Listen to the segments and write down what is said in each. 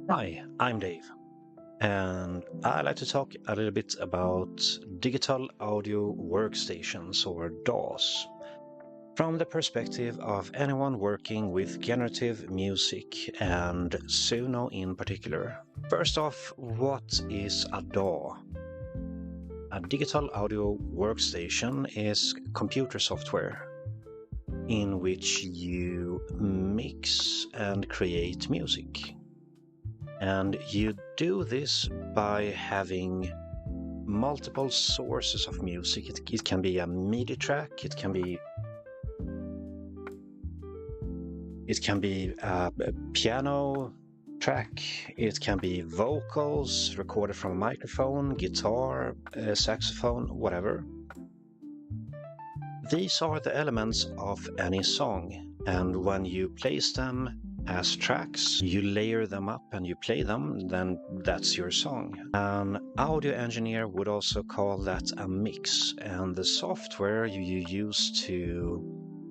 Hi, I'm Dave, and I'd like to talk a little bit about digital audio workstations or DAWs from the perspective of anyone working with generative music and Suno in particular. First off, what is a DAW? A digital audio workstation is computer software in which you mix and create music. And you do this by having multiple sources of music. It can be a MIDI track, it can be a piano track, it can be vocals recorded from a microphone, guitar, saxophone, whatever. These are the elements of any song, and when you place them as tracks, you layer them up and you play them, then that's your song. An audio engineer would also call that a mix, and the software you use to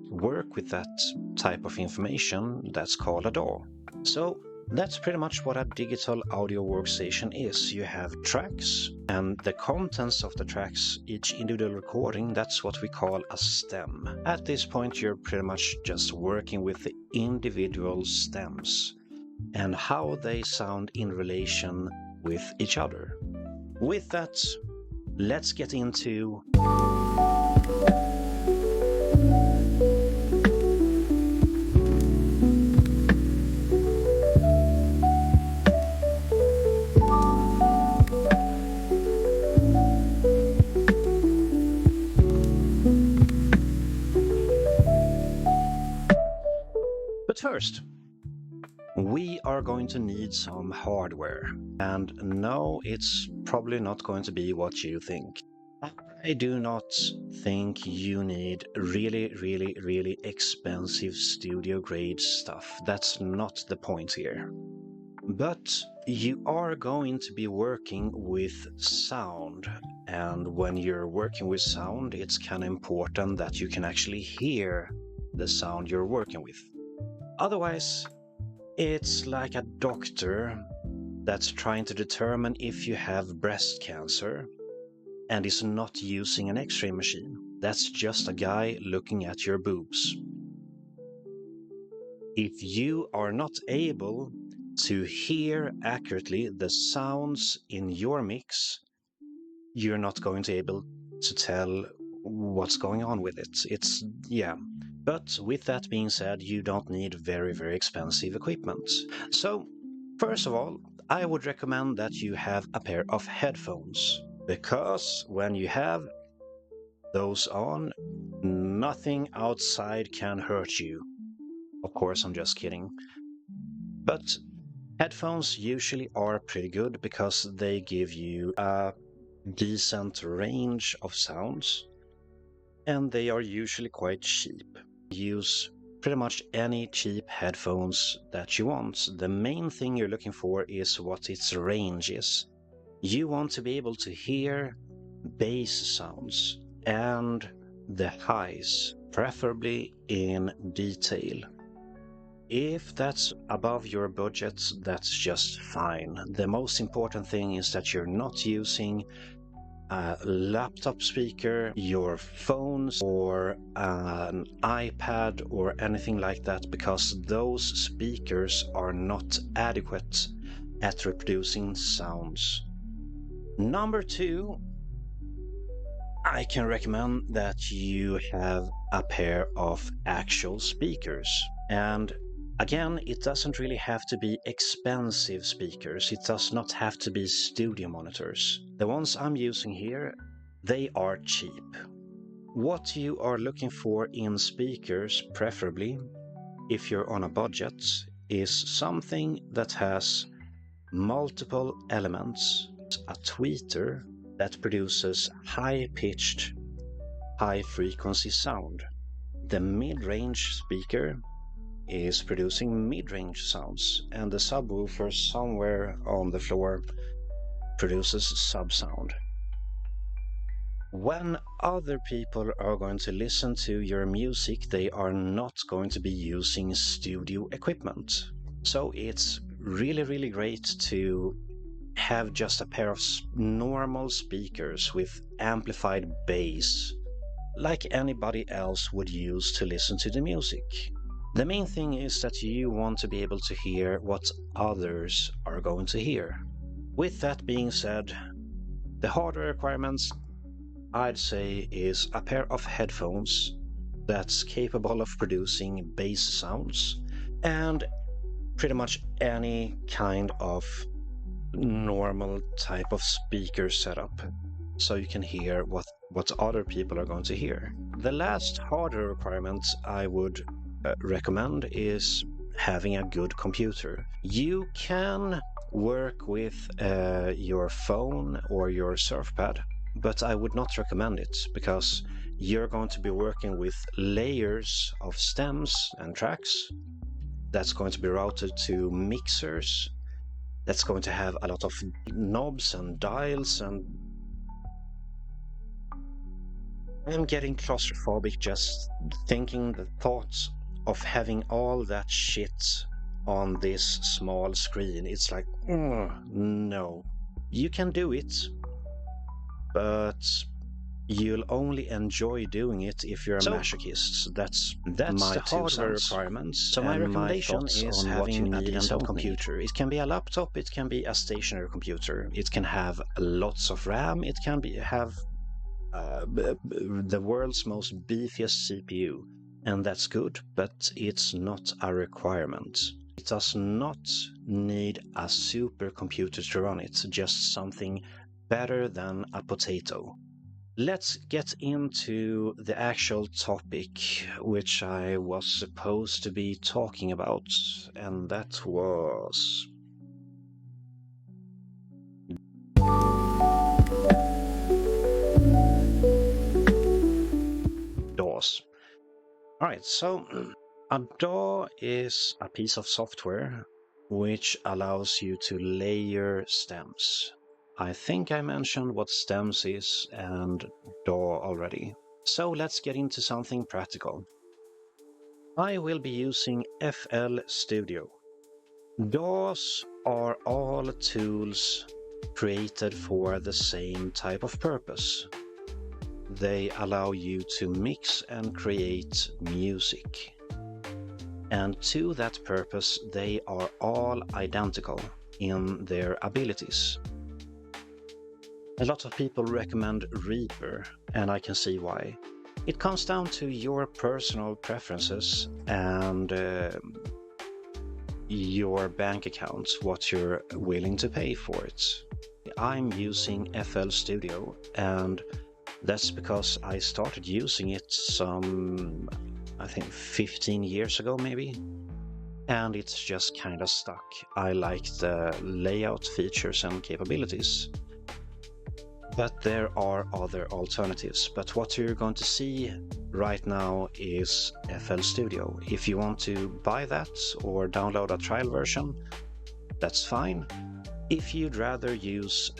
work with that type of information, that's called a DAW. So that's pretty much what a digital audio workstation is. You have tracks, and the contents of the tracks, each individual recording, that's what we call a stem. At this point, you're pretty much just working with the individual stems and how they sound in relation with each other. With that, let's get into But first, we are going to need some hardware. And no, it's probably not going to be what you think. I do not think you need really expensive studio grade stuff. That's not the point here. But you are going to be working with sound. And when you're working with sound, it's kind of important that you can actually hear the sound you're working with. Otherwise, it's like a doctor that's trying to determine if you have breast cancer and is not using an X-ray machine. That's just a guy looking at your boobs. If you are not able to hear accurately the sounds in your mix, you're not going to be able to tell what's going on with it. Yeah. But with that being said, you don't need very expensive equipment. So, first of all, I would recommend that you have a pair of headphones, because when you have those on, nothing outside can hurt you. Of course, I'm just kidding. But headphones usually are pretty good because they give you a decent range of sounds, and they are usually quite cheap. Use pretty much any cheap headphones that you want. The main thing you're looking for is what its range is. You want to be able to hear bass sounds and the highs, preferably in detail. If that's above your budget, that's just fine. The most important thing is that you're not using a laptop speaker, your phones, or an iPad or anything like that, because those speakers are not adequate at reproducing sounds. Number two, I can recommend that you have a pair of actual speakers. And again, it doesn't really have to be expensive speakers. It does not have to be studio monitors. The ones I'm using here, they are cheap. What you are looking for in speakers, preferably, if you're on a budget, is something that has multiple elements, a tweeter that produces high-pitched, high-frequency sound. The mid-range speaker is producing mid-range sounds, and the subwoofer somewhere on the floor produces sub-sound. When other people are going to listen to your music, they are not going to be using studio equipment. So it's really, really great to have just a pair of normal speakers with amplified bass, like anybody else would use to listen to the music. The main thing is that you want to be able to hear what others are going to hear. With that being said, the hardware requirements, I'd say, is a pair of headphones that's capable of producing bass sounds, and pretty much any kind of normal type of speaker setup, so you can hear what other people are going to hear. The last hardware requirement I would recommend is having a good computer. You can work with your phone or your surfpad, but I would not recommend it because you're going to be working with layers of stems and tracks that's going to be routed to mixers that's going to have a lot of knobs and dials, and I'm getting claustrophobic just thinking the thoughts of having all that shit on this small screen. It's like, no. You can do it, but you'll only enjoy doing it if you're a masochist. That's my the hardware requirements. So my recommendation is having a decent computer. It can be a laptop, it can be a stationary computer, it can have lots of RAM, it can have the world's most beefiest CPU, and that's good, but it's not a requirement. It does not need a supercomputer to run it, just something better than a potato. Let's get into the actual topic which I was supposed to be talking about, and that was DAWs. Alright, so a DAW is a piece of software which allows you to layer stems. I think I mentioned what stems is and DAW already. So let's get into something practical. I will be using FL Studio. DAWs are all tools created for the same type of purpose. They allow you to mix and create music. And to that purpose, they are all identical in their abilities. A lot of people recommend Reaper, and I can see why. It comes down to your personal preferences and your bank account, what you're willing to pay for it. I'm using FL Studio, and that's because I started using it some, I think 15 years ago maybe, and it's just kind of stuck. I like the layout features and capabilities, but there are other alternatives. But what you're going to see right now is FL Studio. If you want to buy that or download a trial version, that's fine. If you'd rather use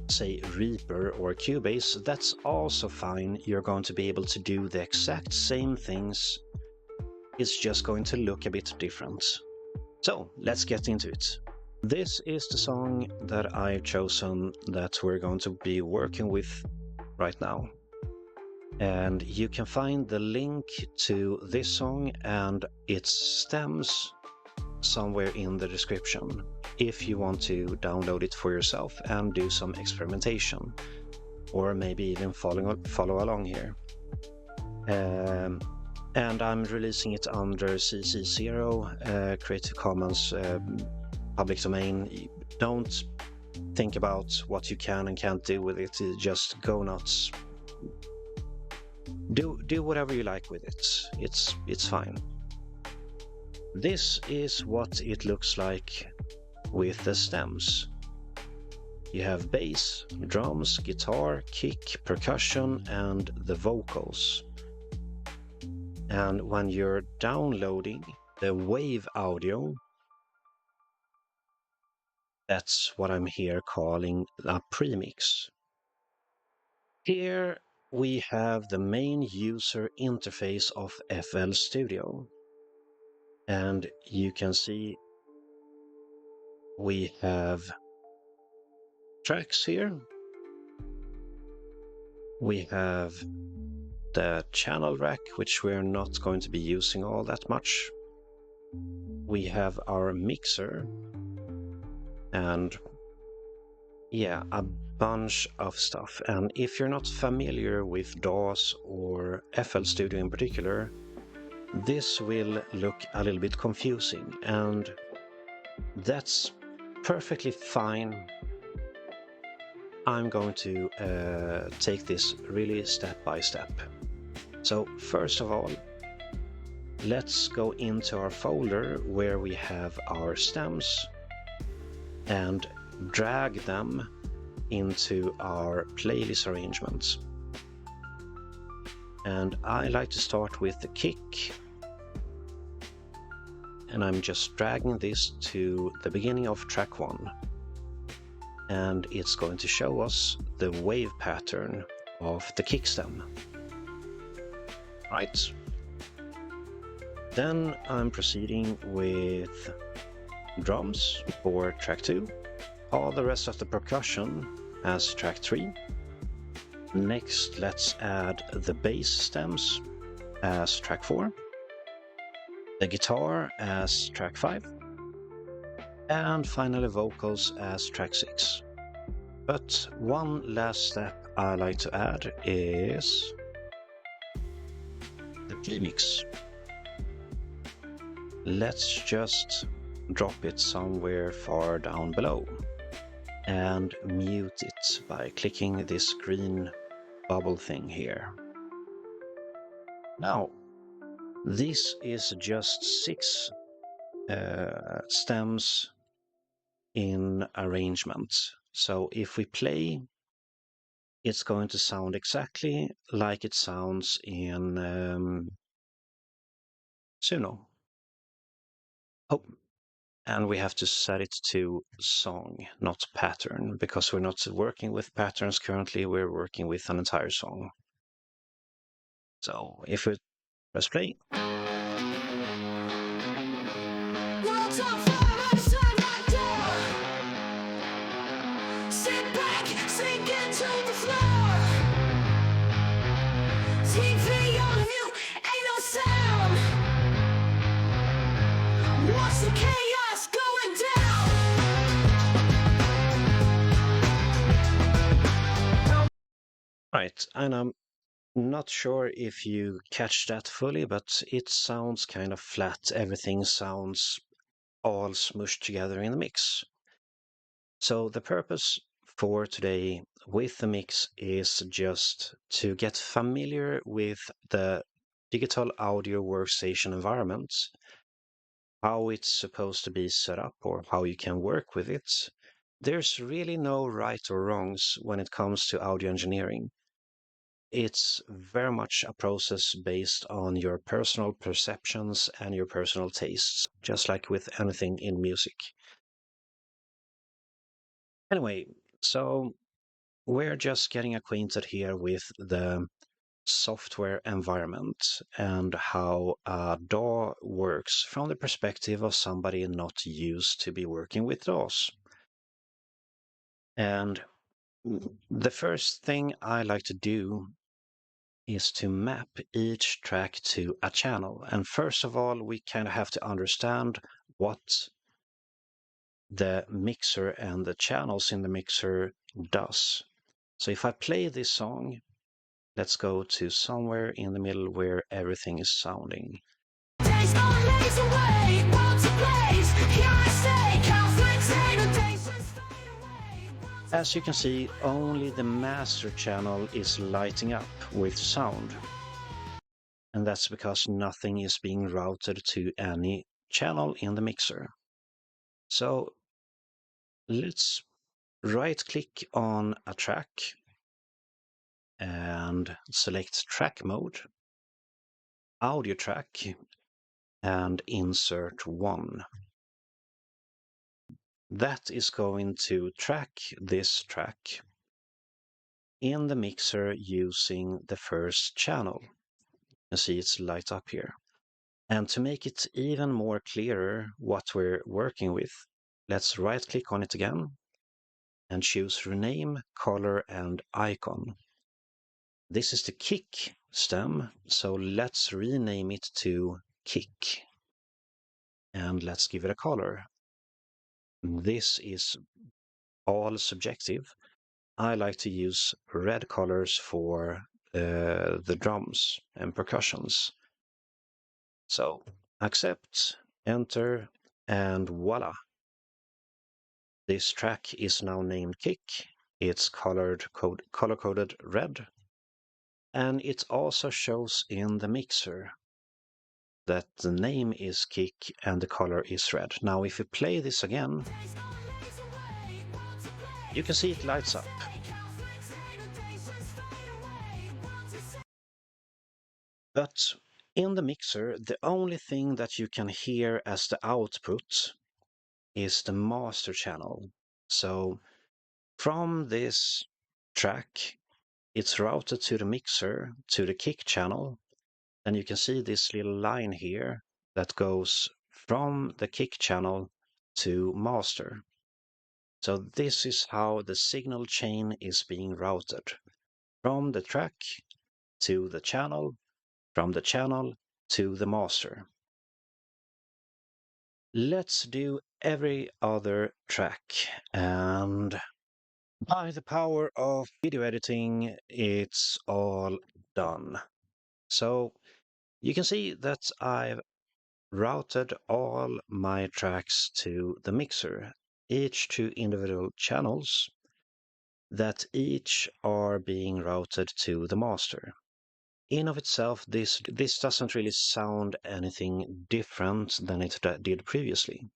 say Reaper or Cubase, that's also fine. You're going to be able to do the exact same things. It's just going to look a bit different. So let's get into it. This is the song that I've chosen that we're going to be working with right now. And you can find the link to this song and its stems somewhere in the description if you want to download it for yourself and do some experimentation, or maybe even follow along here. And I'm releasing it under CC0, Creative Commons, public domain. Don't think about what you can and can't do with it. Just go nuts. Do whatever you like with it. It's fine. This is what it looks like with the stems. You have bass, drums, guitar, kick, percussion, and the vocals. And when you're downloading the wave audio, that's what I'm here calling a premix. Here we have the main user interface of FL Studio. And you can see We have tracks here. We have the channel rack, which we're not going to be using all that much. We have our mixer, and yeah, a bunch of stuff. And if you're not familiar with DAWs or FL Studio in particular, this will look a little bit confusing, and that's perfectly fine. I'm going to take this really step by step. So first of all, let's go into our folder where we have our stems and drag them into our playlist arrangements. And I like to start with the kick, and I'm just dragging this to the beginning of track 1, and it's going to show us the wave pattern of the kick stem. Right. Then I'm proceeding with drums for track 2, all the rest of the percussion as track 3. Next, let's add the bass stems as track 4, the guitar as track 5, and finally vocals as track 6. But one last step I like to add is the premix. Let's just drop it somewhere far down below and mute it by clicking this green bubble thing here. Now, this is just 6 stems in arrangement. So if we play, it's going to sound exactly like it sounds in Suno. Oh, and we have to set it to song, not pattern, because we're not working with patterns currently, we're working with an entire song. So if we press play. Sit back, sink into the floor. TV on mute, ain't no sound. What's the chaos going down? Right, and I'm not sure if you catch that fully, but it sounds kind of flat. Everything sounds all smushed together in the mix. So the purpose for today with the mix is just to get familiar with the digital audio workstation environment, how it's supposed to be set up or how you can work with it. There's really no right or wrongs when it comes to audio engineering. It's very much a process based on your personal perceptions and your personal tastes, just like with anything in music. Anyway, so we're just getting acquainted here with the software environment and how a DAW works from the perspective of somebody not used to be working with DAWs. And the first thing I like to do is to map each track to a channel. And first of all, we kind of have to understand what the mixer and the channels in the mixer does. So if I play this song, let's go to somewhere in the middle where everything is sounding. As you can see, only the master channel is lighting up with sound. And that's because nothing is being routed to any channel in the mixer. So let's right-click on a track and select track mode, audio track, and insert 1. That is going to track this track in the mixer using the first channel. You see it's light up here. And to make it even more clearer what we're working with, let's right click on it again and choose rename, color and icon. This is the kick stem, so let's rename it to kick. And let's give it a color. This is all subjective. I like to use red colors for the drums and percussions. So accept, enter, and voila. This track is now named Kick. It's color-coded red. And it also shows in the mixer that the name is Kick and the color is red. Now if we play this again, you can see it lights up. But in the mixer, the only thing that you can hear as the output is the master channel. So from this track, it's routed to the mixer, to the kick channel, and you can see this little line here that goes from the kick channel to master. So this is how the signal chain is being routed. From the track to the channel, from the channel to the master. Let's do every other track, and by the power of video editing, it's all done. So you can see that I've routed all my tracks to the mixer, each to individual channels that each are being routed to the master. In of itself, this doesn't really sound anything different than it did previously.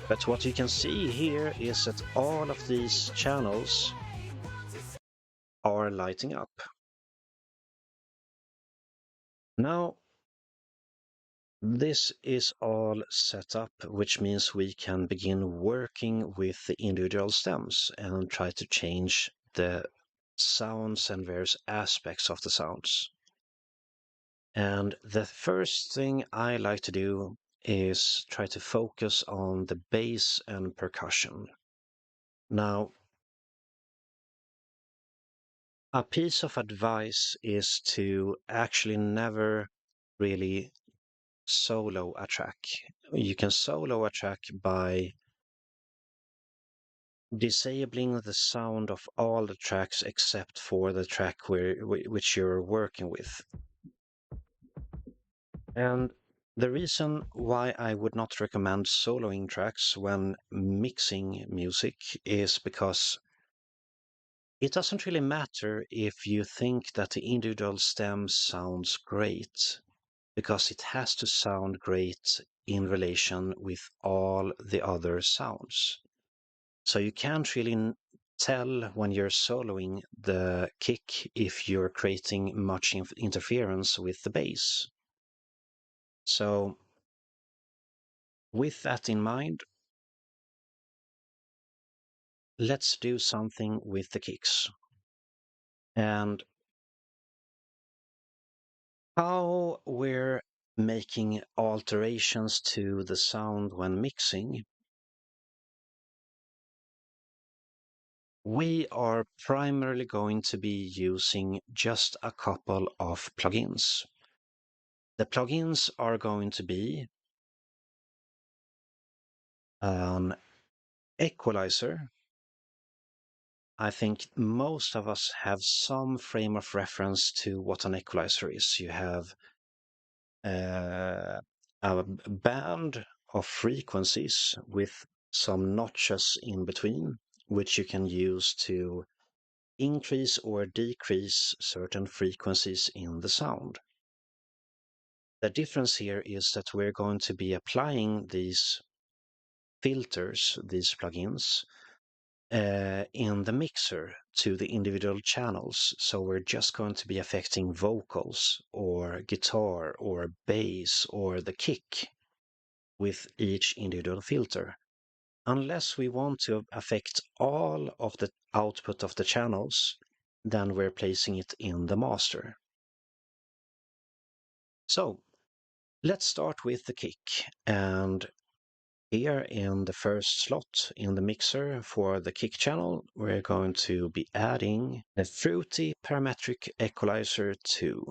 But what you can see here is that all of these channels are lighting up. Now, this is all set up, which means we can begin working with the individual stems and try to change the sounds and various aspects of the sounds. And the first thing I like to do is try to focus on the bass and percussion. Now, a piece of advice is to actually never really solo a track. You can solo a track by disabling the sound of all the tracks except for the track which you're working with. And the reason why I would not recommend soloing tracks when mixing music is because it doesn't really matter if you think that the individual stem sounds great, because it has to sound great in relation with all the other sounds. So you can't really tell when you're soloing the kick if you're creating much interference with the bass. So with that in mind, let's do something with the kicks. And how we're making alterations to the sound when mixing, we are primarily going to be using just a couple of plugins. The plugins are going to be an equalizer. I think most of us have some frame of reference to what an equalizer is. You have a band of frequencies with some notches in between, which you can use to increase or decrease certain frequencies in the sound. The difference here is that we're going to be applying these filters, these plugins, in the mixer to the individual channels. So we're just going to be affecting vocals or guitar or bass or the kick with each individual filter. Unless we want to affect all of the output of the channels, then we're placing it in the master. So let's start with the kick, and Here in the first slot in the mixer for the kick channel, we're going to be adding the Fruity Parametric Equalizer 2.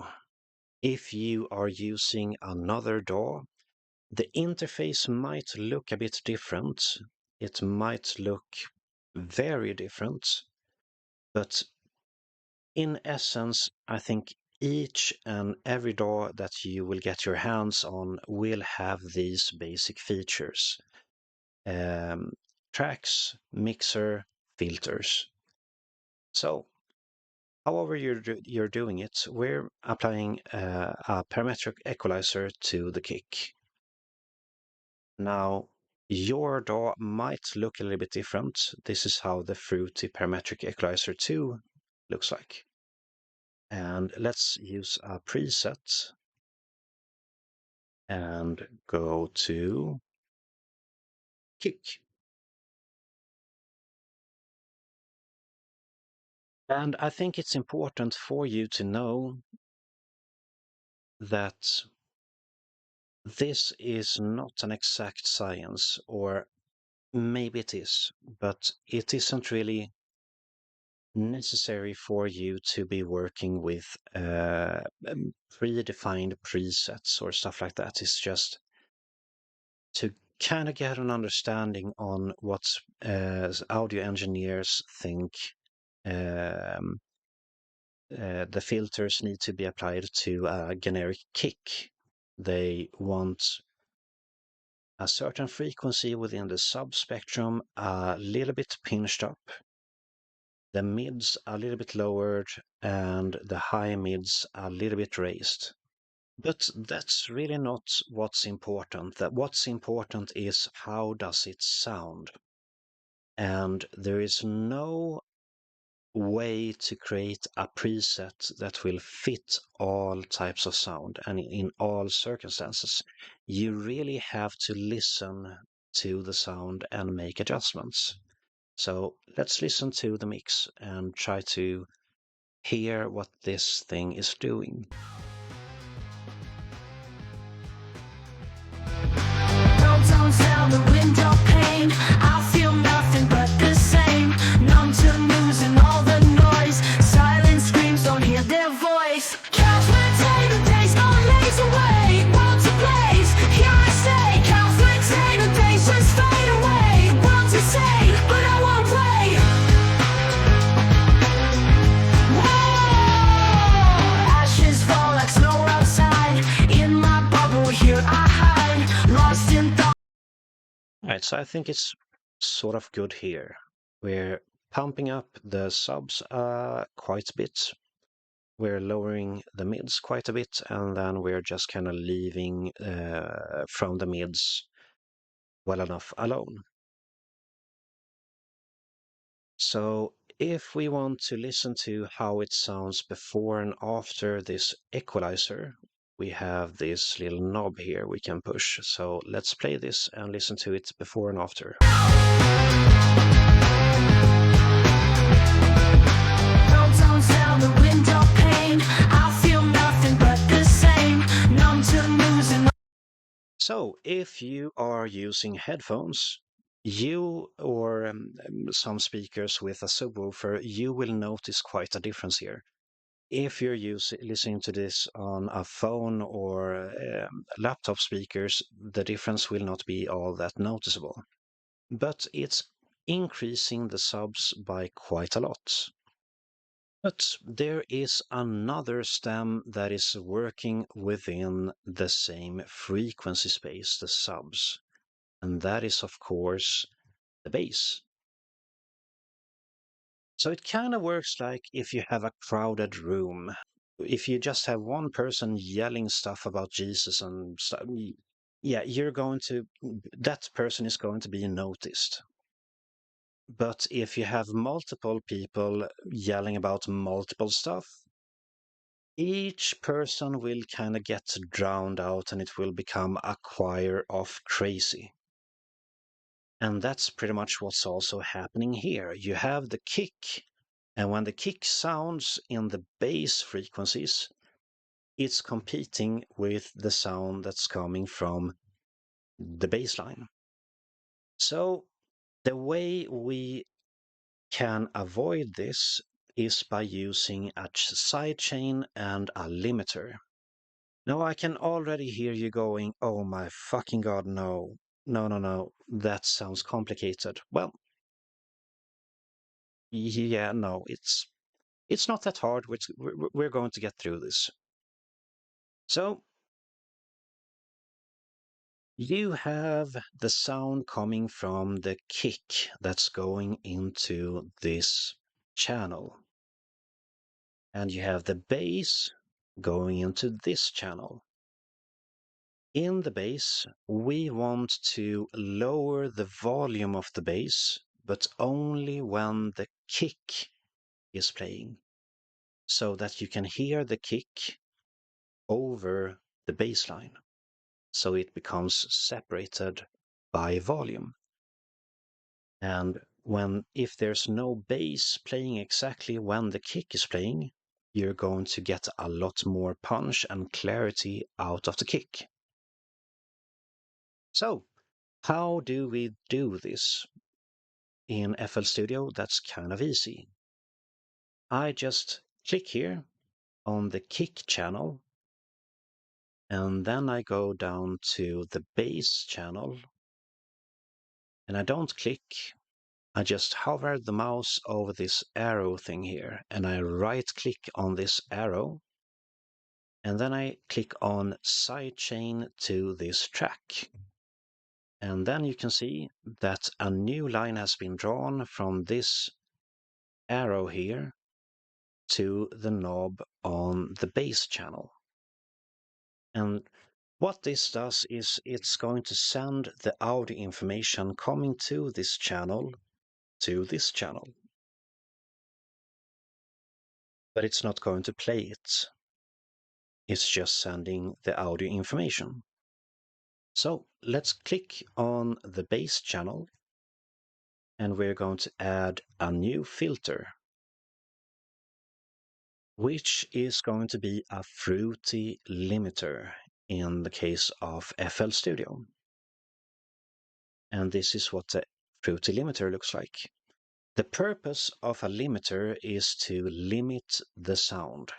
If you are using another DAW, the interface might look a bit different. It might look very different, but in essence, I think each and every DAW that you will get your hands on will have these basic features. Tracks, mixer, filters. So, however you're doing it, we're applying a parametric equalizer to the kick. Now, your DAW might look a little bit different. This is how the Fruity Parametric Equalizer 2 looks like. And let's use a preset and go to kick. And I think it's important for you to know that this is not an exact science, or maybe it is, but it isn't really necessary for you to be working with predefined presets or stuff like that. It's just to kind of get an understanding on what audio engineers think the filters need to be applied to a generic kick. They want a certain frequency within the subspectrum a little bit pinched up, the mids a little bit lowered, and the high mids a little bit raised. But that's really not what's important. That what's important is how does it sound. And there is no way to create a preset that will fit all types of sound and in all circumstances. You really have to listen to the sound and make adjustments. So let's listen to the mix and try to hear what this thing is doing. Down the window pane, I feel nothing but the same. Numb to losing all the noise. Silent screams, don't hear their voice. Calculating the days, gone lays away. World to blaze, here I stay. Calculating the days just fade away. World to say, but I won't play. Whoa, ashes fall like snow outside. In my bubble, here I hide, lost in thought. Right, so I think it's sort of good here. We're pumping up the subs quite a bit. We're lowering the mids quite a bit, and then we're just kind of leaving from the mids well enough alone. So if we want to listen to how it sounds before and after this equalizer, we have this little knob here we can push. So let's play this and listen to it before and after. Down the window pane, I feel nothing but the same. Numb to losing. So if you are using headphones, you or some speakers with a subwoofer, you will notice quite a difference here. If you're listening to this on a phone or laptop speakers, the difference will not be all that noticeable. But it's increasing the subs by quite a lot. But there is another stem that is working within the same frequency space, the subs, and that is, of course, the bass. So it kind of works like if you have a crowded room. If you just have one person yelling stuff about Jesus and stuff, yeah, that person is going to be noticed. But if you have multiple people yelling about multiple stuff, each person will kind of get drowned out and it will become a choir of crazy. And that's pretty much what's also happening here. You have the kick, and when the kick sounds in the bass frequencies, it's competing with the sound that's coming from the bass line. So the way we can avoid this is by using a sidechain and a limiter. Now I can already hear you going, oh my fucking god, no. No, that sounds complicated. Well, yeah, no, it's not that hard. We're going to get through this. So you have the sound coming from the kick that's going into this channel. And you have the bass going into this channel. In the bass, we want to lower the volume of the bass, but only when the kick is playing, so that you can hear the kick over the bass line. So it becomes separated by volume. And if there's no bass playing exactly when the kick is playing, you're going to get a lot more punch and clarity out of the kick. So, how do we do this? In FL Studio, that's kind of easy. I just click here on the kick channel, and then I go down to the bass channel, and I don't click. I just hover the mouse over this arrow thing here, and I right-click on this arrow, and then I click on Sidechain to this track. And then you can see that a new line has been drawn from this arrow here to the knob on the bass channel. And what this does is it's going to send the audio information coming to this channel to this channel. But it's not going to play it. It's just sending the audio information. So let's click on the bass channel, and we're going to add a new filter, which is going to be a fruity limiter in the case of FL Studio. And this is what the fruity limiter looks like. The purpose of a limiter is to limit the sound.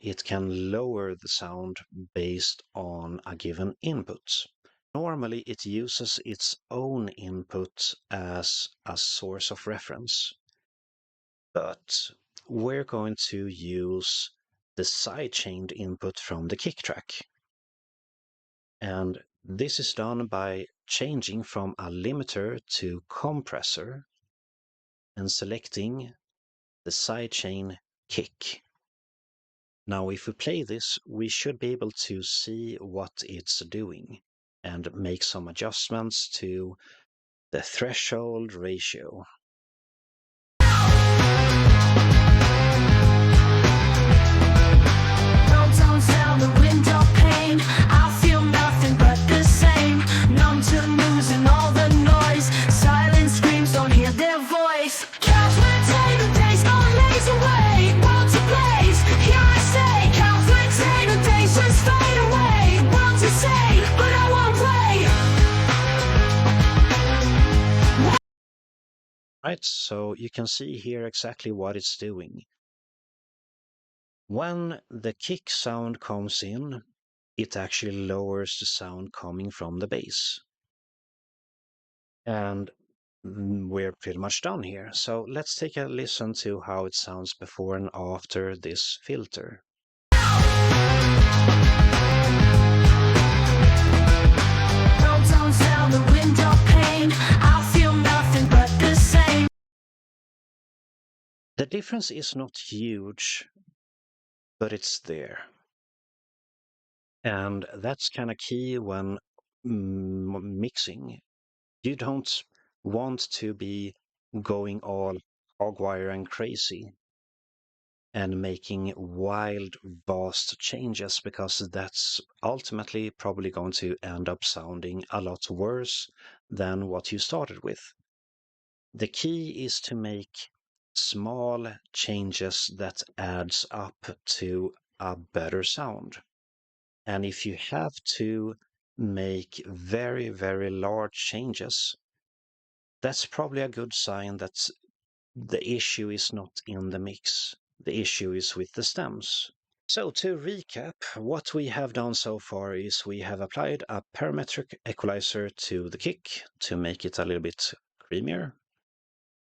It can lower the sound based on a given input. Normally, it uses its own input as a source of reference. But we're going to use the sidechained input from the kick track. And this is done by changing from a limiter to compressor and selecting the sidechain kick. Now, if we play this, we should be able to see what it's doing and make some adjustments to the threshold ratio. Right, so you can see here exactly what it's doing. When the kick sound comes in, it actually lowers the sound coming from the bass. And we're pretty much done here. So let's take a listen to how it sounds before and after this filter. The difference is not huge, but it's there. And that's kind of key when mixing. You don't want to be going all hogwire and crazy and making wild, vast changes, because that's ultimately probably going to end up sounding a lot worse than what you started with. The key is to make small changes that adds up to a better sound. And if you have to make very, very large changes, that's probably a good sign that the issue is not in the mix. The issue is with the stems. So to recap, what we have done so far is we have applied a parametric equalizer to the kick to make it a little bit creamier.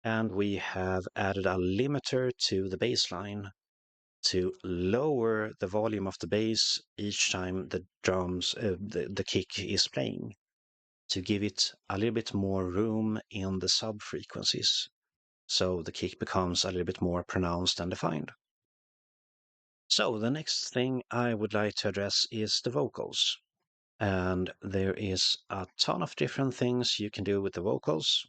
And we have added a limiter to the bass line to lower the volume of the bass each time the drums, the kick is playing, to give it a little bit more room in the sub frequencies, so the kick becomes a little bit more pronounced and defined. So the next thing I would like to address is the vocals. And there is a ton of different things you can do with the vocals.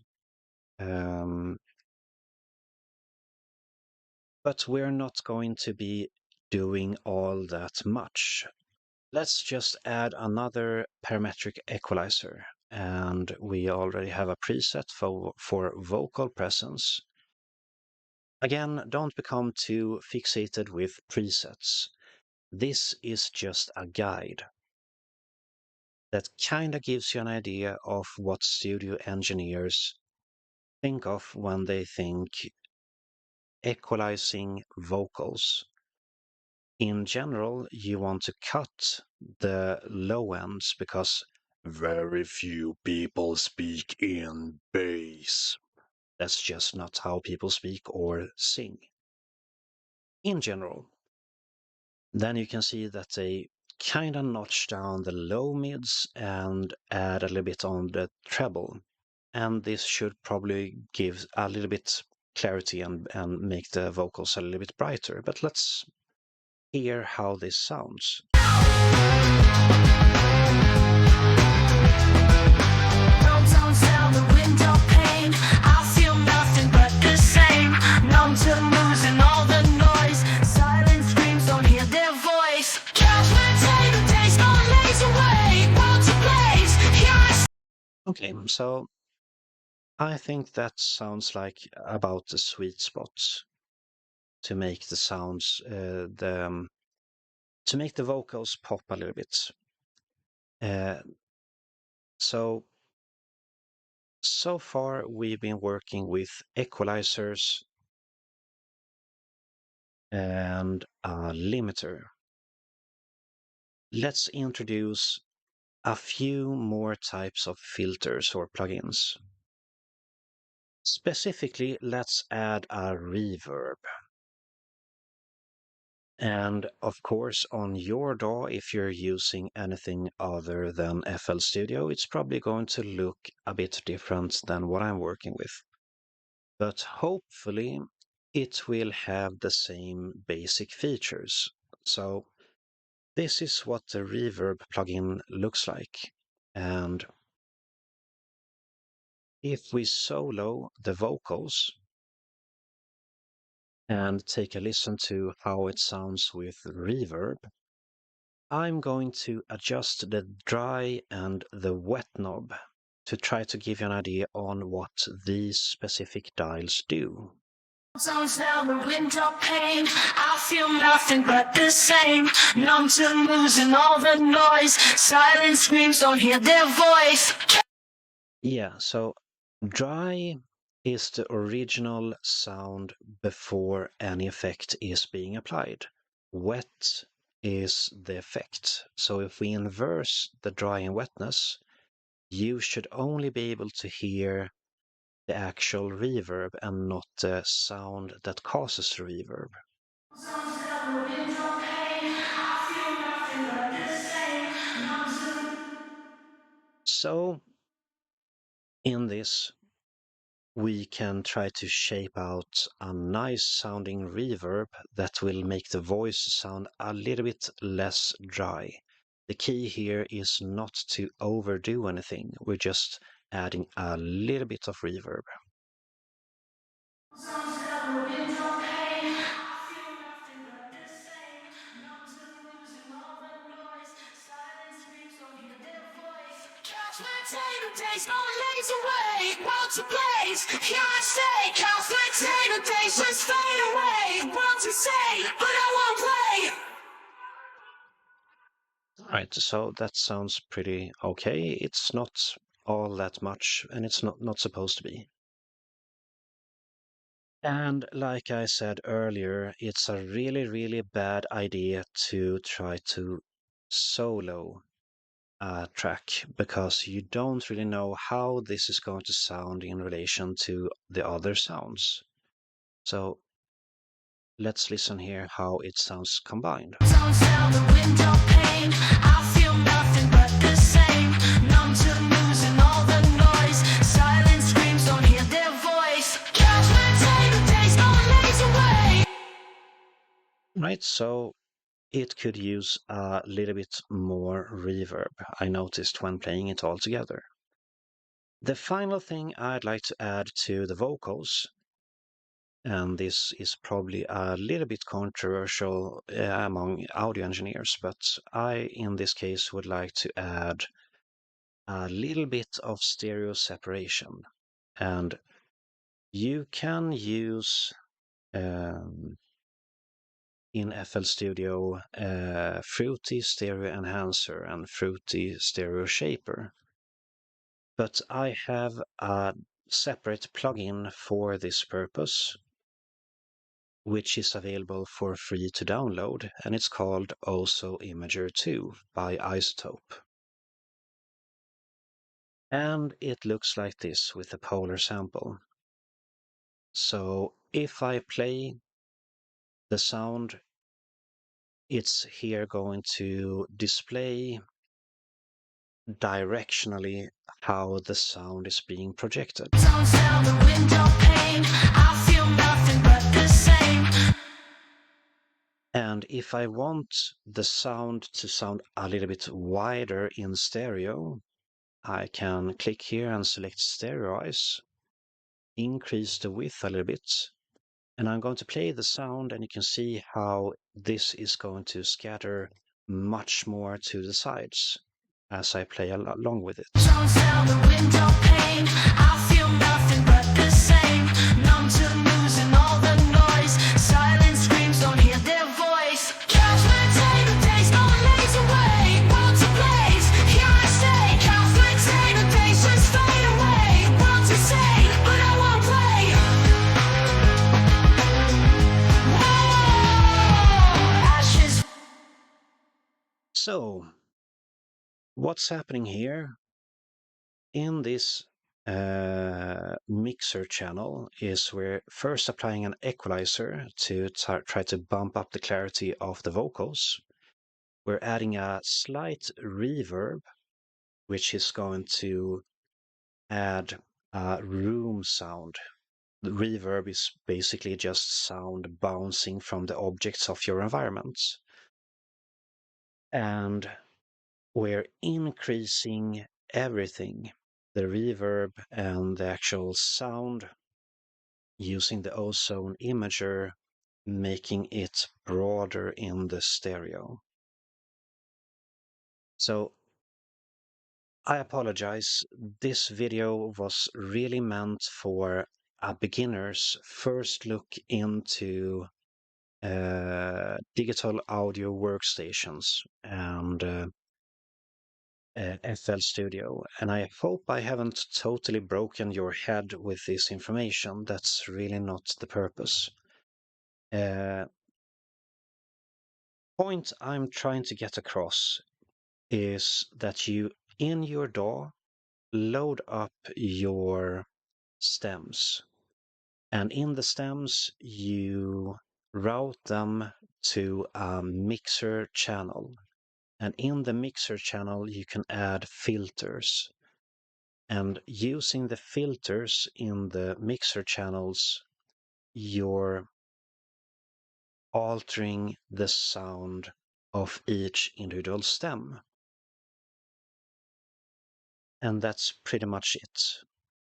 But we're not going to be doing all that much. Let's just add another parametric equalizer, and we already have a preset for vocal presence. Again, don't become too fixated with presets. This is just a guide that kind of gives you an idea of what studio engineers think of when they think equalizing vocals. In general, you want to cut the low ends because very few people speak in bass. That's just not how people speak or sing. In general, then you can see that they kind of notch down the low mids and add a little bit on the treble. And this should probably give a little bit clarity and make the vocals a little bit brighter. But let's hear how this sounds. Okay, so I think that sounds like about the sweet spot to make the sounds, to make the vocals pop a little bit. So far we've been working with equalizers and a limiter. Let's introduce a few more types of filters or plugins. Specifically, let's add a reverb. And of course, on your DAW, if you're using anything other than FL Studio, it's probably going to look a bit different than what I'm working with. But hopefully, it will have the same basic features. So this is what the reverb plugin looks like. And if we solo the vocals and take a listen to how it sounds with reverb, I'm going to adjust the dry and the wet knob to try to give you an idea on what these specific dials do. Zones now the window pane. I feel nothing but the same. Numb to losing all the noise. Silent screams, don't hear their voice. Yeah, so dry is the original sound before any effect is being applied. Wet is the effect. So if we inverse the dry and wetness, you should only be able to hear the actual reverb and not the sound that causes the reverb. Zones now the window pane. I feel nothing but the same. Numb to. So in this, we can try to shape out a nice sounding reverb that will make the voice sound a little bit less dry. The key here is not to overdo anything. We're just adding a little bit of reverb. Zones now the window pane. I feel nothing but the same. Numb to losing all the noise. Silent screams, don't hear their voice. Couch potato days, no lays away. World to blaze, here I stay. Couch potato days just fade away. World to say, but I won't play. Right, so that sounds pretty okay. It's not all that much, and it's not supposed to be. And like I said earlier, it's a really, really bad idea to try to solo a track because you don't really know how this is going to sound in relation to the other sounds. So let's listen here how it sounds combined. Sounds out the window pane. I feel nothing but the same. Numb to losing all the noise. Silent screams, don't hear their voice. Couch potato days, no lays away. Right, so it could use a little bit more reverb, I noticed when playing it all together. The final thing I'd like to add to the vocals, and this is probably a little bit controversial among audio engineers, but I, in this case, would like to add a little bit of stereo separation. And you can use in FL Studio Fruity Stereo Enhancer and Fruity Stereo Shaper. But I have a separate plugin for this purpose, which is available for free to download, and it's called Oso Imager 2 by Isotope. And it looks like this with a polar sample. So if I play the sound, it's here going to display directionally how the sound is being projected. Sounds out the window pane. I feel nothing but the same. And if I want the sound to sound a little bit wider in stereo, I can click here and select Stereoize, increase the width a little bit, and I'm going to play the sound, and you can see how this is going to scatter much more to the sides as I play along with it. Sounds out the window pane. I feel nothing but the same. Numb to losing all the noise. Silent screams, don't hear their voice. Couch potato days, no lays away. World's a blaze, here I stay. Couch potato days just fade away. World's insane, but I won't play. Whoa, ashes. So, what's happening here in this mixer channel is we're first applying an equalizer to try to bump up the clarity of the vocals. We're adding a slight reverb, which is going to add a room sound. The reverb is basically just sound bouncing from the objects of your environment. And we're increasing everything, the reverb and the actual sound, using the ozone imager, making it broader in the stereo. So I apologize. This video was really meant for a beginner's first look into digital audio workstations and FL Studio, and I hope I haven't totally broken your head with this information. That's really not the purpose. Point I'm trying to get across is that you, in your DAW, load up your stems, and in the stems you route them to a mixer channel, and in the mixer channel you can add filters, and using the filters in the mixer channels you're altering the sound of each individual stem. And that's pretty much it.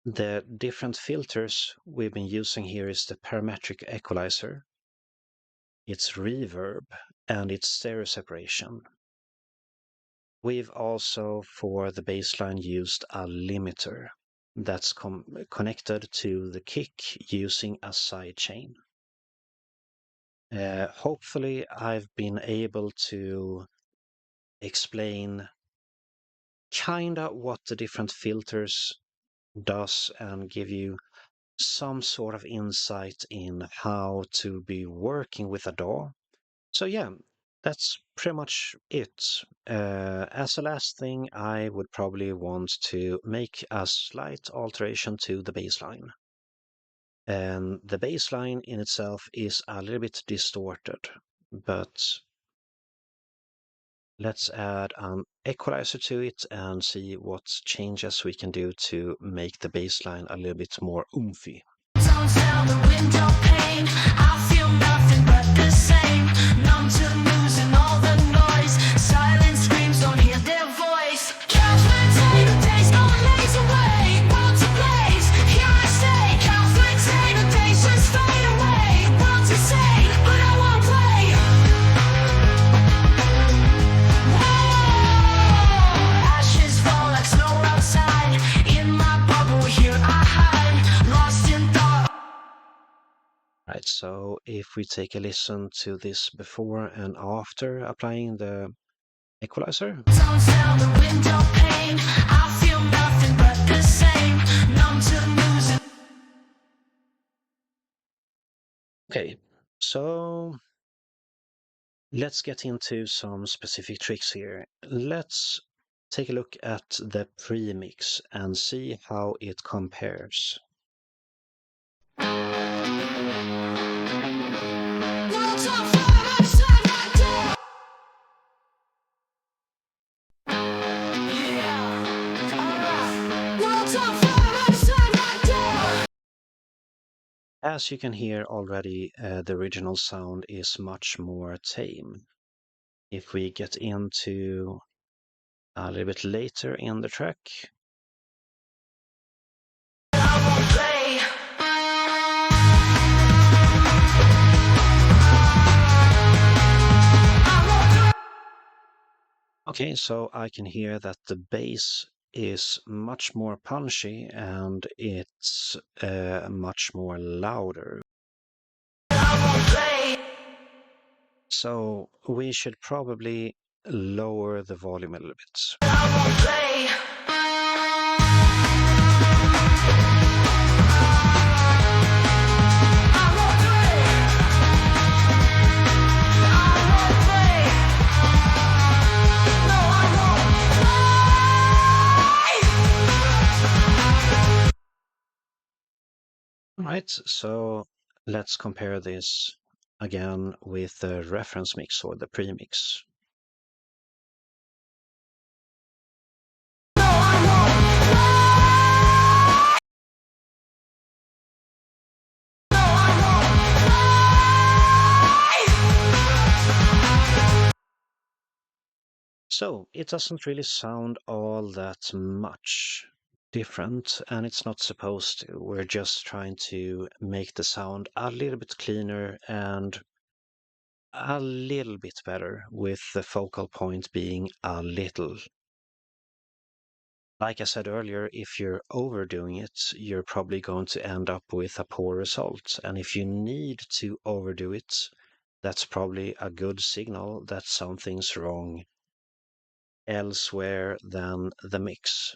The different filters we've been using here is the parametric equalizer, its reverb, and its stereo separation. We've also, for the bassline, used a limiter that's connected to the kick using a sidechain. Hopefully I've been able to explain kinda what the different filters does and give you some sort of insight in how to be working with a DAW. So yeah, that's pretty much it. As a last thing, I would probably want to make a slight alteration to the bassline. And the bassline in itself is a little bit distorted, but let's add an equalizer to it and see what changes we can do to make the bassline a little bit more oomphy. Sounds down the window pane. I feel nothing but the same. Numb to losing all the noise. Silent screams, don't hear their voice. Count the days, no lays away. World to blaze, here I stay. Count the days just fade away. World to say, but I won't play. Whoa, ashes fall like snow outside. In my bubble, here I hide. Lost in thought. Right, so if we take a listen to this before and after applying the equalizer. Sounds down the window pane. I feel nothing but the same. Numb to losing. Okay, so let's get into some specific tricks here. Let's take a look at the premix and see how it compares. As you can hear already, the original sound is much more tame. If we get into a little bit later in the track, okay, so I can hear that the bass is much more punchy and it's much more louder. So we should probably lower the volume a little bit. Right, so let's compare this again with the reference mix or the premix. So it doesn't really sound all that much different, and it's not supposed to. We're just trying to make the sound a little bit cleaner and a little bit better, with the focal point being a little. Like I said earlier, if you're overdoing it, you're probably going to end up with a poor result. And if you need to overdo it, that's probably a good signal that something's wrong elsewhere than the mix.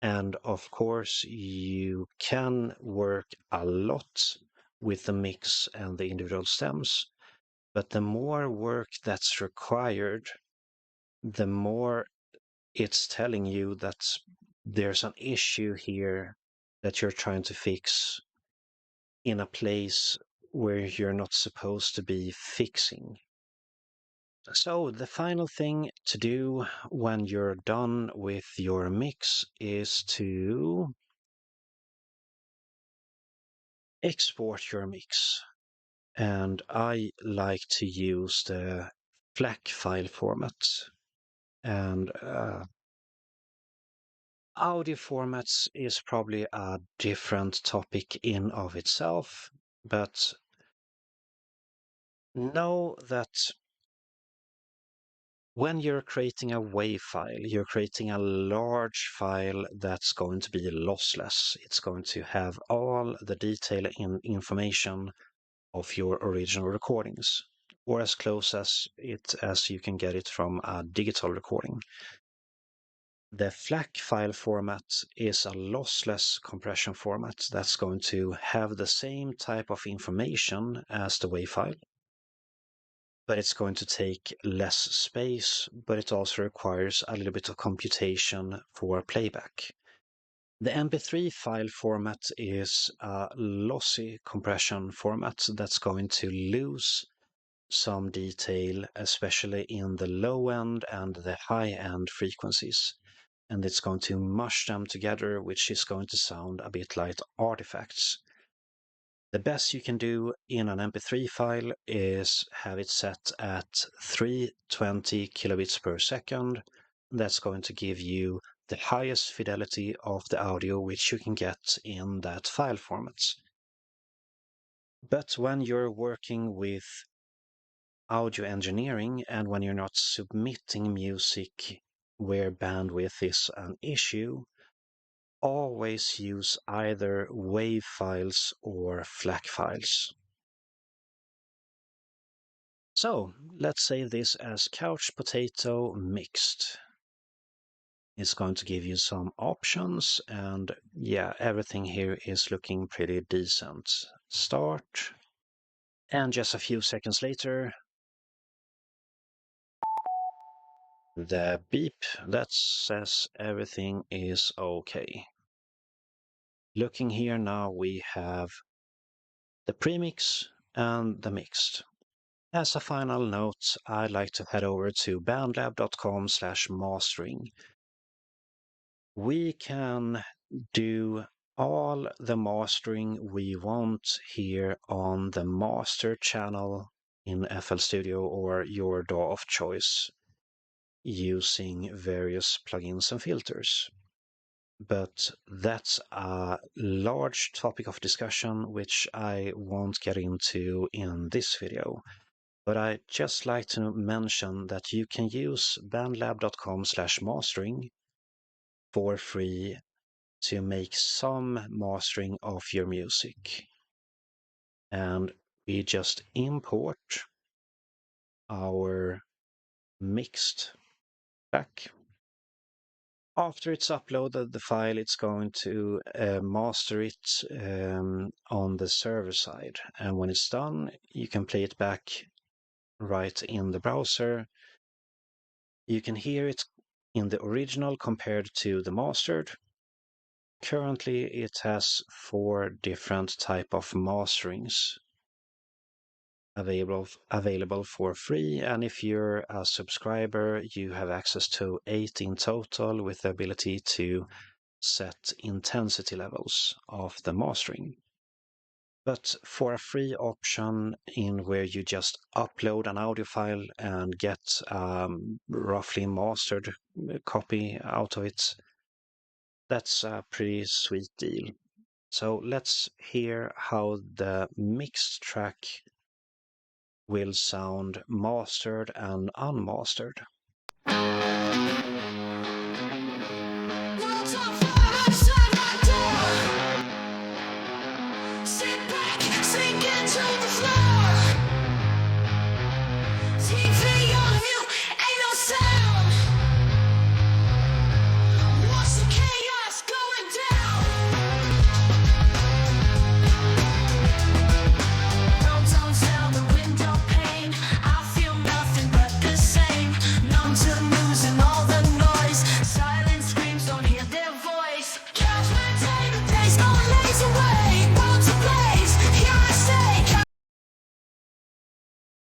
And of course, you can work a lot with the mix and the individual stems, but the more work that's required, the more it's telling you that there's an issue here that you're trying to fix in a place where you're not supposed to be fixing. So the final thing to do when you're done with your mix is to export your mix. And I like to use the FLAC file format. And audio formats is probably a different topic in of itself, but know that when you're creating a WAV file, you're creating a large file that's going to be lossless. It's going to have all the detail and information of your original recordings, or as close as you can get it from a digital recording. The FLAC file format is a lossless compression format that's going to have the same type of information as the WAV file, but it's going to take less space, but it also requires a little bit of computation for playback. The MP3 file format is a lossy compression format that's going to lose some detail, especially in the low end and the high end frequencies. And it's going to mush them together, which is going to sound a bit like artifacts. The best you can do in an MP3 file is have it set at 320 kilobits per second. That's going to give you the highest fidelity of the audio which you can get in that file format. But when you're working with audio engineering and when you're not submitting music where bandwidth is an issue, always use either WAV files or FLAC files. So let's save this as couch potato mixed. It's going to give you some options, and yeah, everything here is looking pretty decent. Start, and just a few seconds later, the beep that says everything is okay. Looking here now, we have the premix and the mixed. As a final note, I'd like to head over to bandlab.com/mastering. We can do all the mastering we want here on the master channel in FL Studio or your DAW of choice using various plugins and filters. But that's a large topic of discussion which I won't get into in this video. But I'd just like to mention that you can use bandlab.com/mastering for free to make some mastering of your music. And we just import our mixed track. After it's uploaded the file, it's going to master it on the server side. And when it's done, you can play it back right in the browser. You can hear it in the original compared to the mastered. Currently, it has 4 different type of masterings available for free, and if you're a subscriber, you have access to 8 in total with the ability to set intensity levels of the mastering. But for a free option in where you just upload an audio file and get roughly mastered copy out of it, that's a pretty sweet deal. So let's hear how the mixed track will sound mastered and unmastered.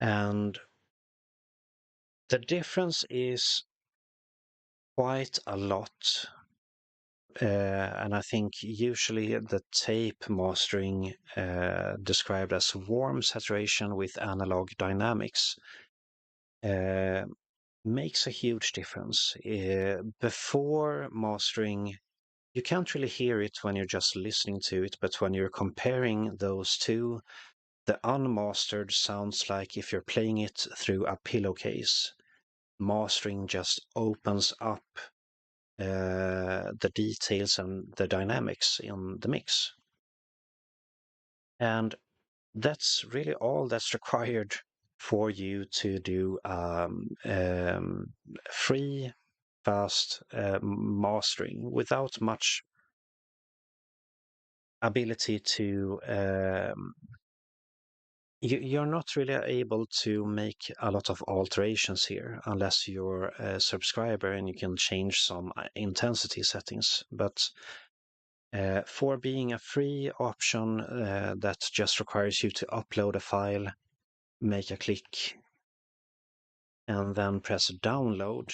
And the difference is quite a lot. And I think usually the tape mastering described as warm saturation with analog dynamics makes a huge difference. Before mastering, you can't really hear it when you're just listening to it, but when you're comparing those two, the unmastered sounds like if you're playing it through a pillowcase. Mastering just opens up the details and the dynamics in the mix. And that's really all that's required for you to do free fast mastering without much ability to you're not really able to make a lot of alterations here unless you're a subscriber and you can change some intensity settings. But for being a free option that just requires you to upload a file, make a click, and then press download,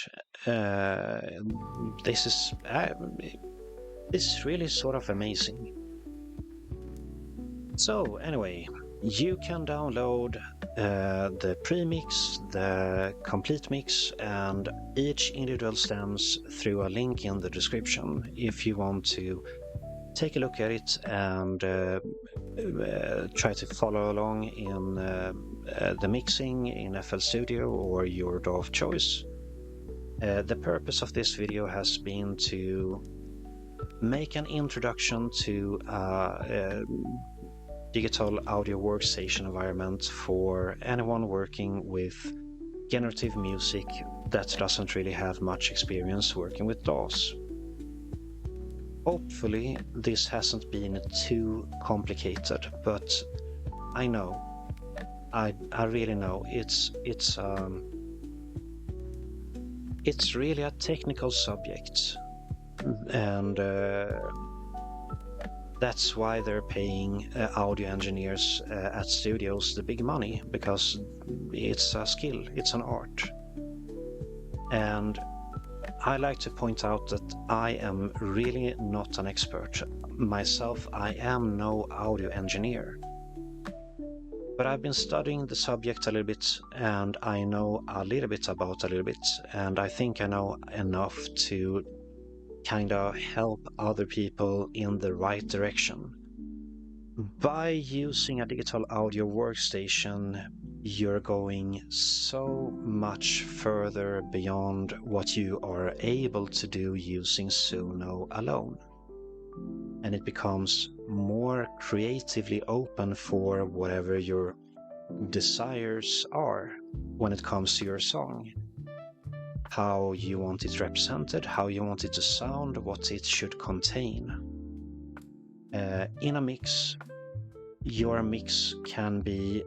this is really sort of amazing. So anyway, you can download the premix, the complete mix, and each individual stems through a link in the description if you want to take a look at it and try to follow along in the mixing in FL Studio or your DAW of choice. The purpose of this video has been to make an introduction to digital audio workstation environment for anyone working with generative music that doesn't really have much experience working with DAWs. Hopefully this hasn't been too complicated, but I know, I really know it's really a technical subject, and that's why they're paying audio engineers at studios the big money, because it's a skill, it's an art. And I like to point out that I am really not an expert. Myself, I am no audio engineer. But I've been studying the subject a little bit, and I know a little bit about a little bit, and I think I know enough to kind of help other people in the right direction. By using a digital audio workstation, you're going so much further beyond what you are able to do using Suno alone. And it becomes more creatively open for whatever your desires are when it comes to your song. How you want it represented, how you want it to sound, what it should contain. In a mix, your mix can be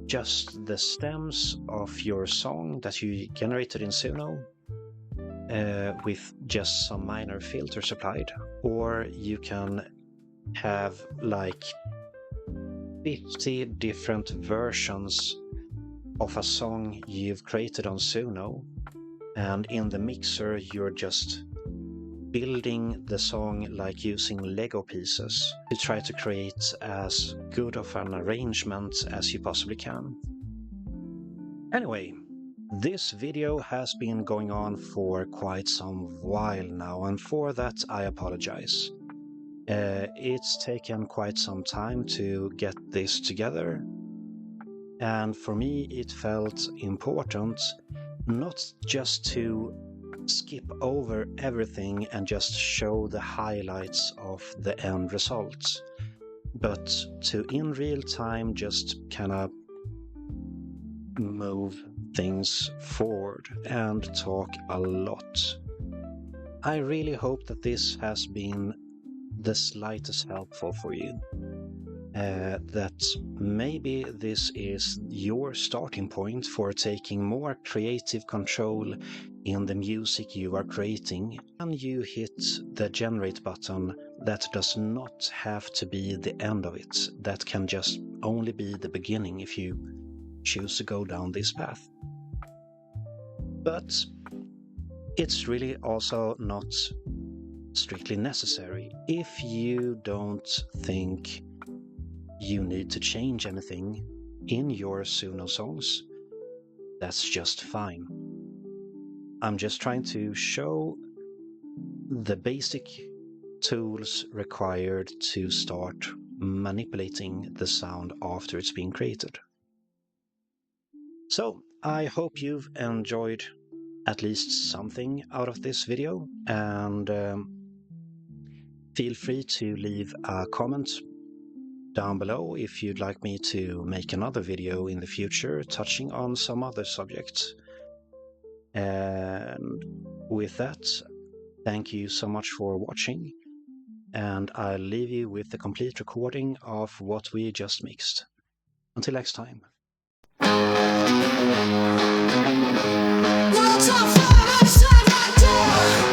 just the stems of your song that you generated in Suno with just some minor filters applied, or you can have like 50 different versions of a song you've created on Suno, and in the mixer you're just building the song like using Lego pieces to try to create as good of an arrangement as you possibly can. Anyway, this video has been going on for quite some while now, and for that I apologize. It's taken quite some time to get this together, and for me it felt important not just to skip over everything and just show the highlights of the end result, but to in real time just kind of move things forward and talk a lot. I really hope that this has been the slightest helpful for you. That maybe this is your starting point for taking more creative control in the music you are creating, and you hit the generate button. That does not have to be the end of it. That can just only be the beginning if you choose to go down this path. But it's really also not strictly necessary. If you don't think you need to change anything in your Suno songs, that's just fine. I'm just trying to show the basic tools required to start manipulating the sound after it's been created. So I hope you've enjoyed at least something out of this video, and feel free to leave a comment down below if you'd like me to make another video in the future touching on some other subject. And with that, thank you so much for watching, and I'll leave you with the complete recording of what we just mixed. Until next time. No time for outside my door.